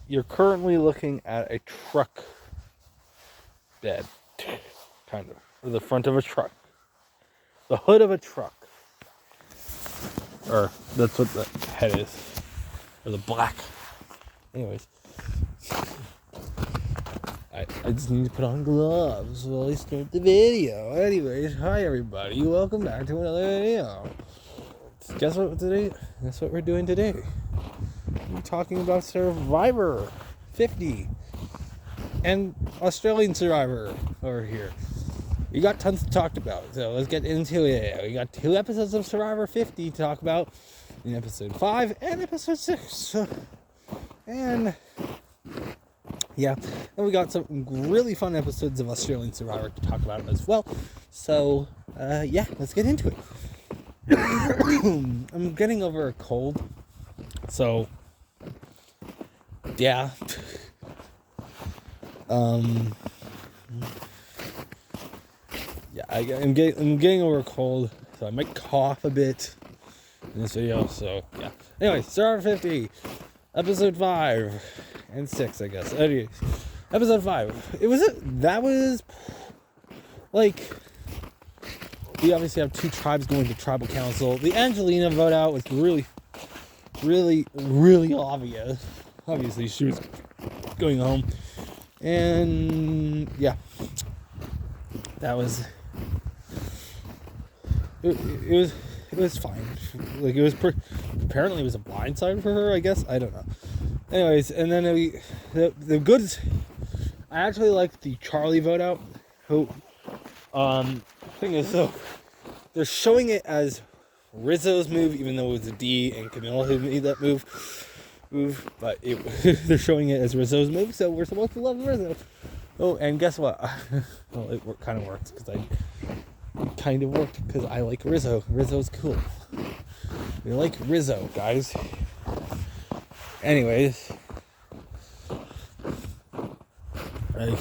you're currently looking at a truck bed, kind of, or the front of a truck, the hood of a truck, or that's what the head is, or the black. Anyways, I just need to put on gloves while I start the video. Anyways, hi everybody, welcome back to another video. Guess what we're doing today. We're talking about Survivor 50 and Australian Survivor over here. We got tons to talk about, so let's get into it. We got 2 episodes of Survivor 50 to talk about in episode 5 and episode 6. And yeah, and we got some really fun episodes of Australian Survivor to talk about as well. So yeah, let's get into it. I'm getting over a cold, so yeah. Yeah, I'm getting over a cold, so I might cough a bit in this video. So yeah. Anyway, Survivor 50, episode 5 and 6, I guess. Anyways, episode 5. That was like, we obviously have 2 tribes going to tribal council. The Angelina vote out was really, really, really obvious. Obviously, she was going home, and yeah, that was. It was fine. Like, apparently it was a blindside for her, I guess. I don't know. Anyways, and then the goods. I actually like the Charlie vote out. Thing is, so they're showing it as Rizzo's move, even though it was a D and Camilla who made that move. But they're showing it as Rizzo's move, so we're supposed to love Rizzo. Oh, and guess what? Well, it kind of works because I like Rizzo. Rizzo's cool. We like Rizzo, guys. Anyways, like,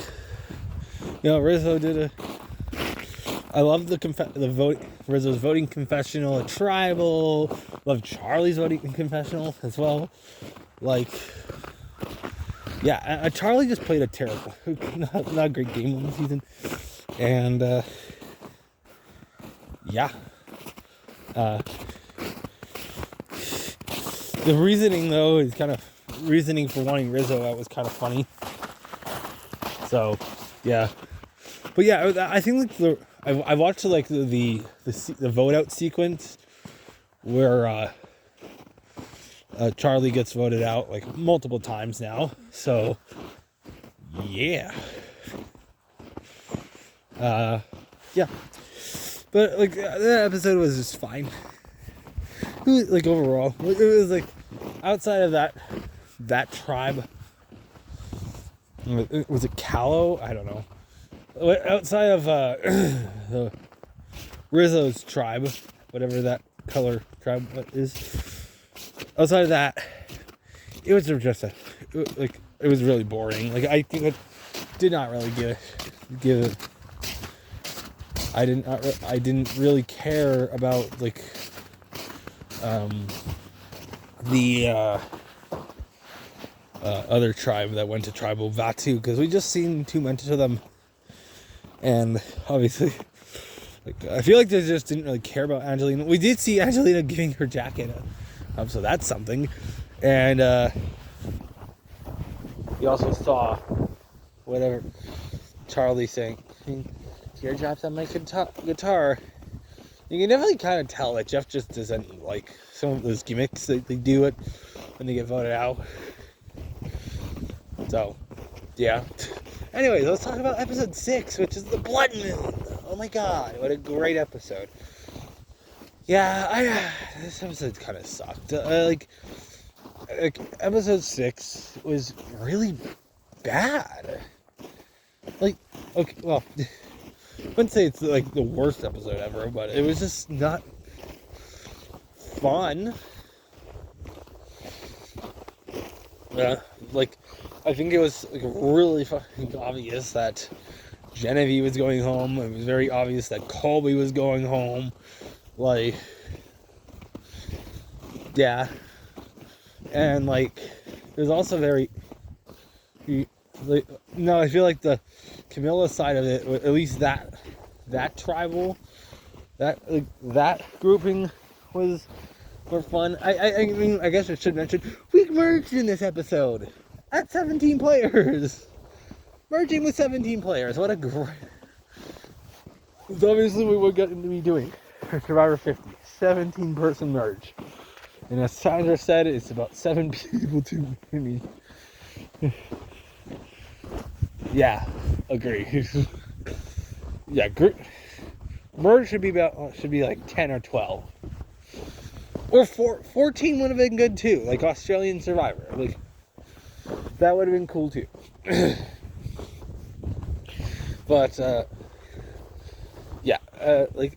Rizzo did I love the vote. Rizzo's voting confessional at Tribal. Love Charlie's voting confessional as well. Like, yeah, Charlie just played a terrible, not a great game on the season, and yeah. The reasoning, though, is kind of reasoning for wanting Rizzo out was kind of funny. So, yeah. But yeah, I think like I watched like the vote out sequence where Charlie gets voted out like multiple times now. So, yeah. Yeah. But like that episode was just fine. It was, like, overall, it was like outside of that tribe. Was it Callow? I don't know. Outside of the Rizzo's tribe, whatever that color tribe is. Outside of that, it was just it was really boring. Like, I think it did not really give it. I didn't really care about like the other tribe that went to tribal Vatu, because we just seen too much of them, and obviously, like, I feel like they just didn't really care about Angelina. We did see Angelina giving her jacket up, so that's something, and we also saw whatever Charlie saying, "Teardrops on my guitar." You can definitely kind of tell that Jeff just doesn't like some of those gimmicks that they do it when they get voted out. So, yeah. Anyways, let's talk about episode 6, which is the Blood Moon. Oh my god, what a great episode. Yeah, this episode kind of sucked. Like, episode 6 was really bad. Like, okay, well, I wouldn't say it's like the worst episode ever, but it was just not fun. Like, I think it was like really fucking obvious that Genevieve was going home. It was very obvious that Colby was going home. Like, yeah. And like, it was also very No, I feel like the Camilla side of it, at least that tribal, that grouping was more fun. I mean, I guess I should mention we merged in this episode at 17 players. Merging with 17 players. What a great. It's obviously what we're going to be doing for Survivor 50. 17 person merge. And as Sandra said, it's about 7 people to me. Yeah, agree. Yeah, merge should be like 10 or 12. Or 14 would have been good too, like Australian Survivor. Like that would have been cool too. But yeah, like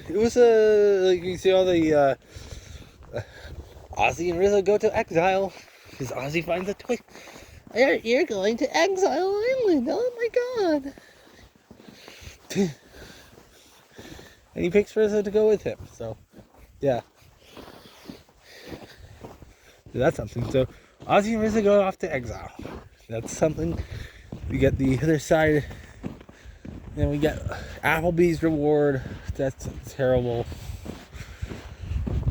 it was like you see all the Ozzy and Rizzo go to exile because Ozzy finds a twist. You're going to Exile Island. Oh my god! And he picks Rizzo to go with him. So yeah. That's something. So Ozzy and Rizzo go off to exile. That's something. We get the other side. Then we get Applebee's reward. That's terrible.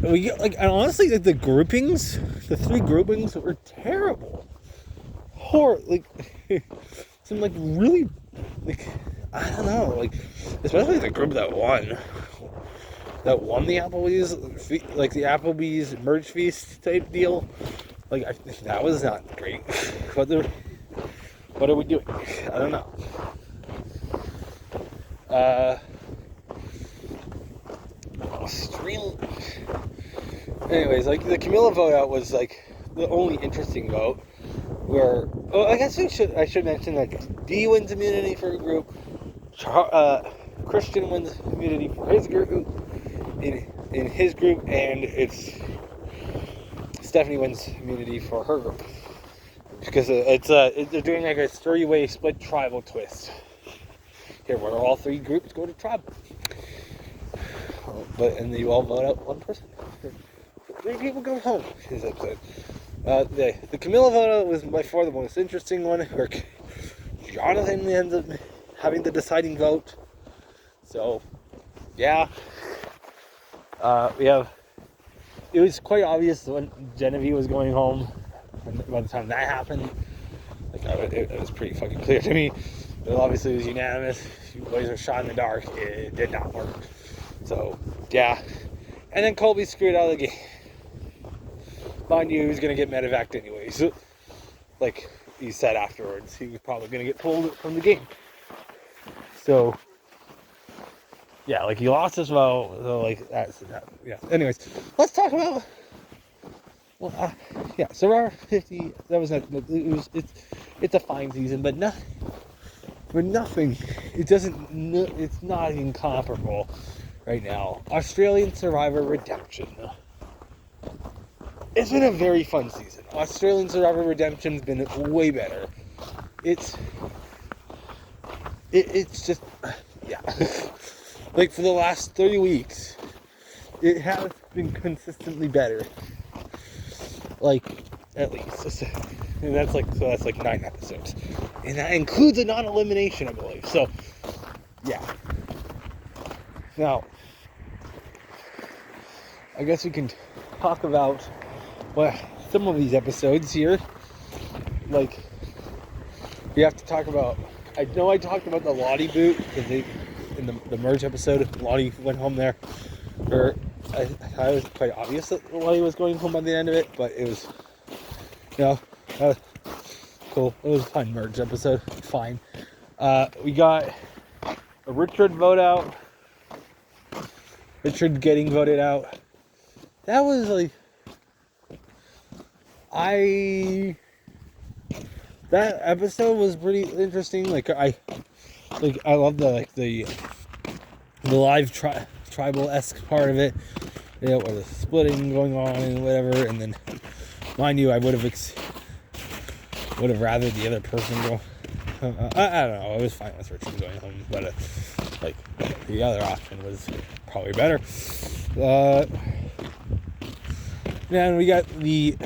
We get and honestly, like the groupings, the 3 groupings were terrible. Some really, I don't know, especially the group that won the Applebee's, like the Applebee's merge feast type deal. That was not great. What are we doing? I don't know. Anyways, the Camilla vote out was the only interesting vote. I guess I should mention that D wins immunity for a group. Christian wins immunity for his group in his group, and Stephanie wins immunity for her group because they're doing a 3-way split tribal twist here, where all 3 groups go to tribal, and you all vote out one person. 3 people go home. This episode. The Camilla vote was by far the most interesting one, where Jonathan ends up having the deciding vote. So, yeah. It was quite obvious when Genevieve was going home. By the time that happened, it was pretty fucking clear to me. But obviously, it was unanimous. You boys were shot in the dark. It did not work. So, yeah. And then Colby screwed out of the game. Mind you, he was going to get medevaced anyways. Like he said afterwards, he was probably going to get pulled from the game. So, yeah, he lost his vote. So, yeah. Anyways, let's talk about. Survivor 50. That was it's a fine season, but nothing. It's not even comparable right now. Australian Survivor Redemption. It's been a very fun season. Australian Survivor Redemption's been way better. It's just, yeah. For the last 3 weeks, it has been consistently better. At least. And that's 9 episodes. And that includes a non-elimination, I believe. So, yeah. Now, I guess we can talk about some of these episodes here. We have to talk about. I know I talked about the Lottie boot because in the merge episode, Lottie went home there. I thought it was quite obvious that Lottie was going home by the end of it, but it was, cool. It was a fun merge episode. Fine. We got a Richard vote out. Richard getting voted out. That was that episode was pretty interesting. I love the live tribal-esque part of it, where the splitting going on and whatever. And then, mind you, I would have rather the other person go. I don't know. I was fine with Richard going home, but the other option was probably better. And we got the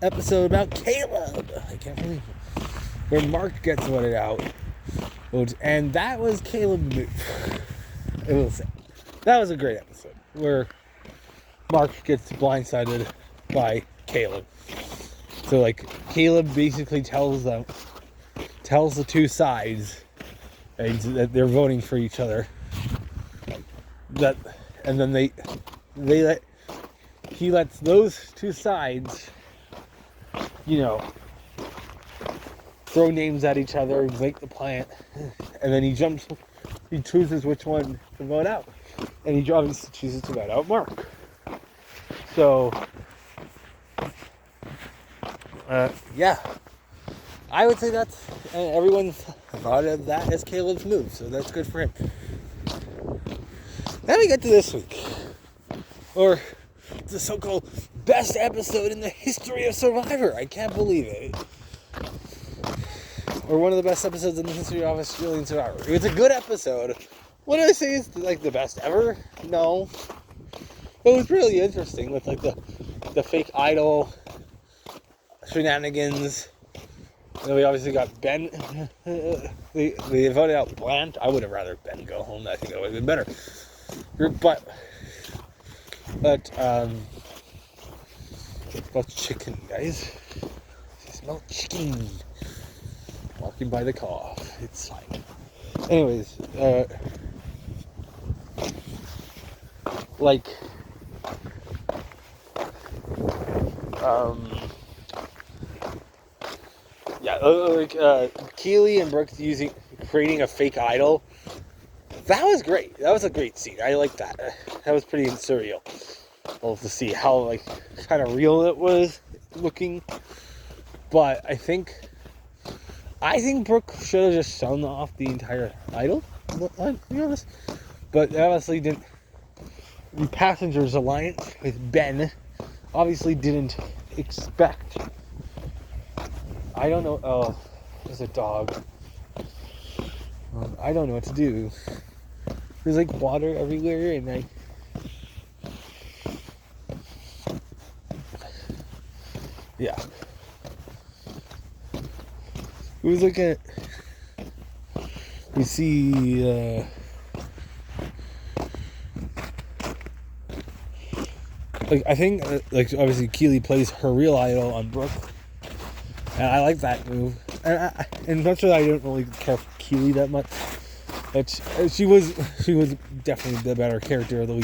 episode about Caleb. I can't believe it. where Mark gets voted out, and that was Caleb's move. That was a great episode where Mark gets blindsided by Caleb. So like Caleb basically tells the two sides that they're voting for each other. And then he lets those two sides, throw names at each other, make the plant, and then he chooses which one to vote out. And he obviously chooses to vote out Mark. So, yeah. I would say everyone thought of that as Caleb's move, so that's good for him. Then we get to this week, or the so-called best episode in the history of Survivor. I can't believe it. Or one of the best episodes in the history of Australian Survivor. It was a good episode. What do I say is like the best ever? No. But it was really interesting with like the fake idol shenanigans. And then we obviously got Ben. We voted out Blant. I would have rather Ben go home. I think that would have been better. But smell chicken, guys. Smell chicken. Walking by the car. It's fine. Anyways, Keely and Brooks creating a fake idol. That was great. That was a great scene. I like that. That was pretty surreal. Well, to see how kind of real it was looking. But I think Brooke should have just shown off the entire idol. To be honest, but obviously didn't. The Passengers Alliance with Ben obviously didn't expect. I don't know. Oh, there's a dog. I don't know what to do. There's like water everywhere, and yeah. It was like we see I think obviously Keely plays her real idol on Brooke, and I like that move. And not sure I don't really care for Keely that much, but she was definitely the better character of the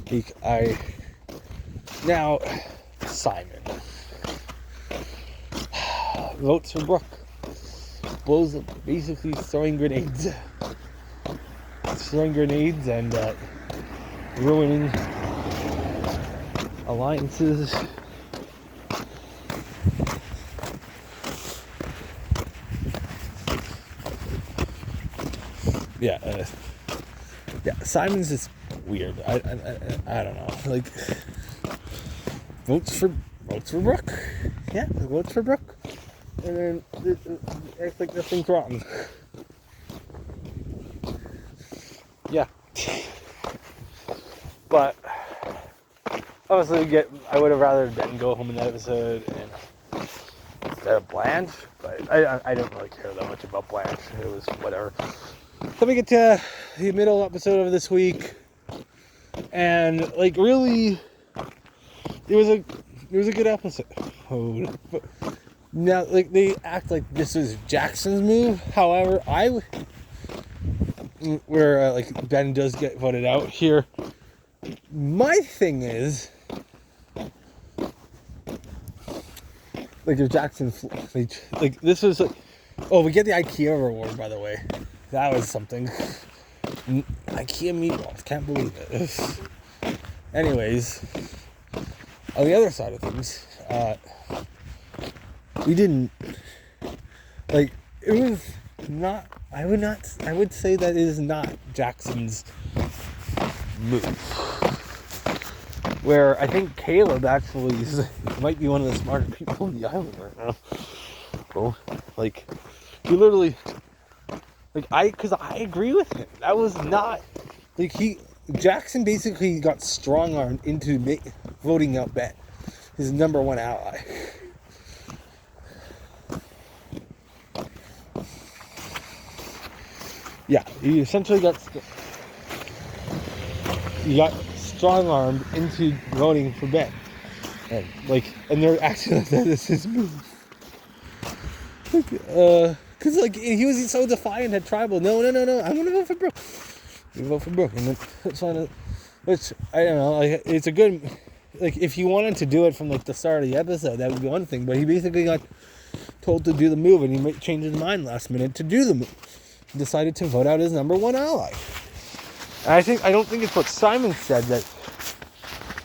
week. Now Simon votes for Brooke. Blows up, basically throwing grenades and ruining alliances. Yeah, Simon's just weird. I don't know. Votes for Brooke. Yeah, votes for Brooke. And then it acts like nothing's wrong. Yeah. But obviously I would have rather Ben go home in that episode instead of Blanche, but I don't really care that much about Blanche. It was whatever. Then we get to the middle episode of this week, and really it was a good episode. But now, they act like this was Jackson's move. However, where Ben does get voted out here. My thing is, if Jackson, this was we get the IKEA reward, by the way. That was something. IKEA meatballs, can't believe it. Anyways, on the other side of things, we didn't it was not. I would say that it is not Jackson's move. Where I think Caleb actually might be one of the smarter people on the island right now. Bro, he literally, because I agree with him. That was not Jackson basically got strong-armed into voting out Ben, his number one ally. Yeah, he essentially got strong-armed into voting for Ben. And they're acting like that is his move. Cause he was so defiant at Tribal. No, I'm gonna vote for Brooke. You vote for Brooke, and then it's on it. Which I don't know. Like, it's a good. Like, if he wanted to do it from the start of the episode, that would be one thing. But he basically got told to do the move, and he changed his mind last minute to do the move. He decided to vote out his number one ally. And I don't think it's what Simon said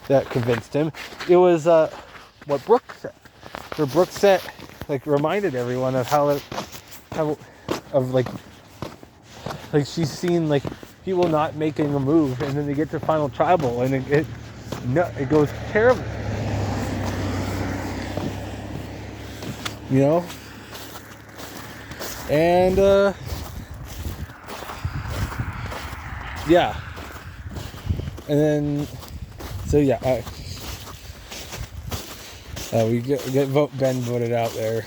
that convinced him. It was what Brooke said. Where Brooke said, reminded everyone of how she's seen people not making a move, and then they get to final Tribal, and it goes terrible. And yeah, and then we get Ben voted out there.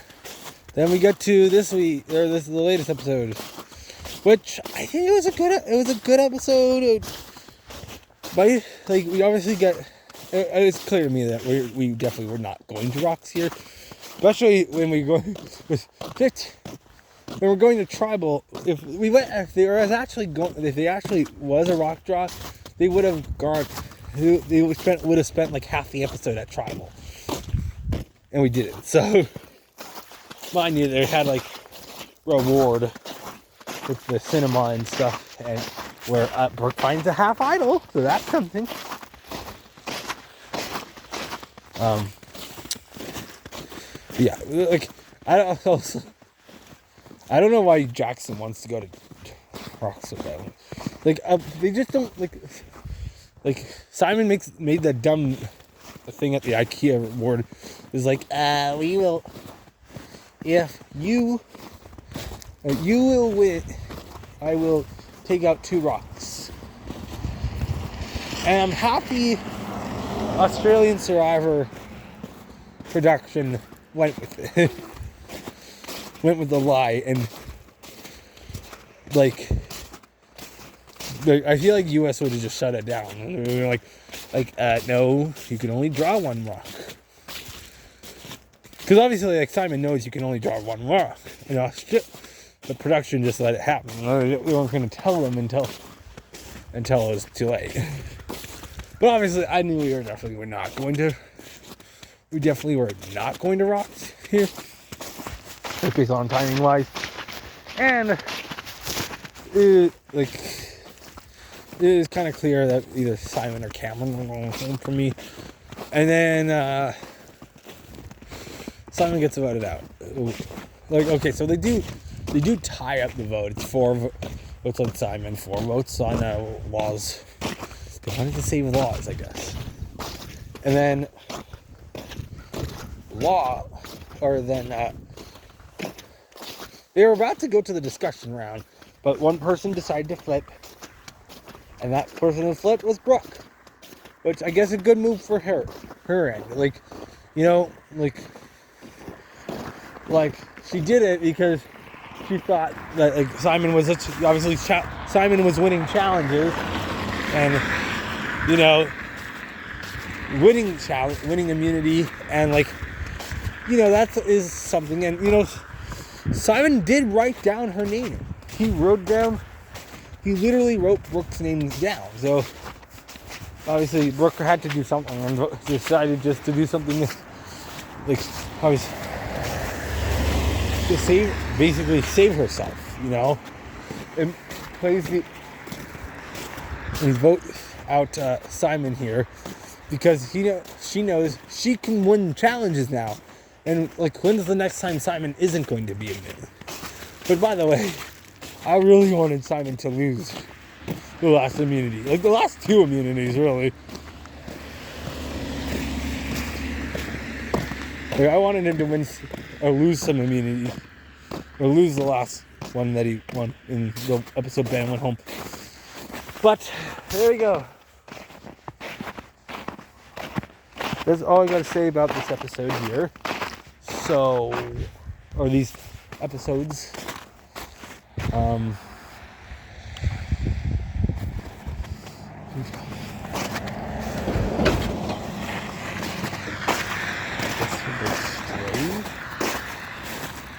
Then we get to this week, or this is the latest episode, which I think it was a good episode. But we obviously it's clear to me that we definitely were not going to rocks here, especially when we go with when we're going to Tribal. If they actually was a rock drop, they would have gone. They would have spent half the episode at Tribal, and we didn't. So, mind you, they had reward with the cinema and stuff, and where Brooke finds a half idol, so that's something. Yeah, I don't know why Jackson wants to go to rock so bad. They just don't Simon made that dumb thing at the IKEA award. Is we will, if you will win, I will take out 2 rocks. And I'm happy Australian Survivor production went with it. Went with the lie, and I feel like US would have just shut it down. And we were no, you can only draw 1 rock. Because obviously, Simon knows you can only draw 1 rock. The production just let it happen. We weren't going to tell them until it was too late. But obviously, I knew we definitely not going to rock here. Based on timing wise. And it is kind of clear that either Simon or Cameron were going home for me. And then Simon gets voted out. Okay, so they do tie up the vote. It's 4 votes on Simon, 4 votes on Laws. They wanted to save Laws, I guess. And then they were about to go to the discussion round, but one person decided to flip, and that person who flipped was Brooke, which I guess is a good move for her end. She did it because she thought that Simon was Simon was winning challenges, and winning immunity, and that is something. And Simon did write down her name. He literally wrote Brooke's name down. So obviously Brooke had to do something, and decided just to do something to save herself, and and vote out Simon here because she knows she can win challenges now. And when's the next time Simon isn't going to be admitted? But by the way, I really wanted Simon to lose the last immunity. The last 2 immunities, really. I wanted him to win or lose some immunity. Or lose the last one that he won in the episode Ben went home. But, there we go. That's all I got to say about this episode here. Or these episodes.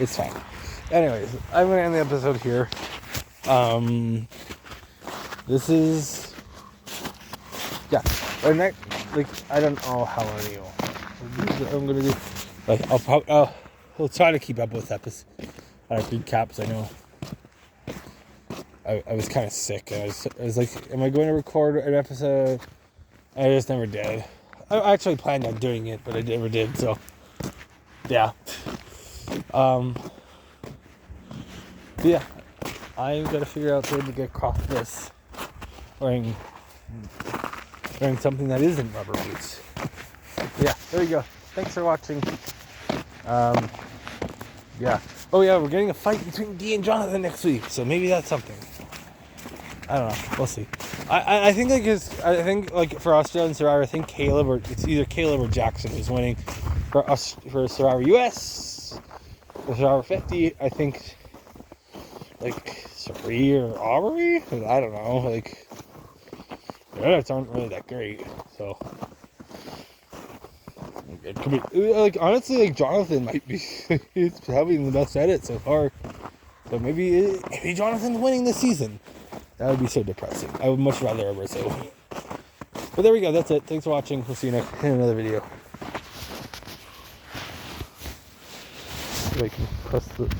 It's fine. Anyways, I'm gonna end the episode here. This is, yeah. Our next, like, I don't know how many I'm gonna do. Like, I'll try to keep up with episodes. Recaps. I know. I was kind of sick. I was like, am I going to record an episode? I just never did. I actually planned on doing it, but I never did. So, yeah. Yeah. I'm gonna figure out a way to get across this wearing something that isn't rubber boots. Yeah. There you go. Thanks for watching. Yeah. Oh yeah, we're getting a fight between Dee and Jonathan next week, so maybe that's something. I don't know. We'll see. I think for Australian Survivor, I think it's either Caleb or Jackson who's winning. For Survivor US, for Survivor 50, I think like Sari or Aubrey. I don't know. Like, the edits aren't really that great, so it could be like, honestly, like, Jonathan might be he's having the best edit so far. So maybe Jonathan's winning this season. That would be so depressing. I would much rather ever so. But there we go. That's it. Thanks for watching. We'll see you next in another video. So I can press the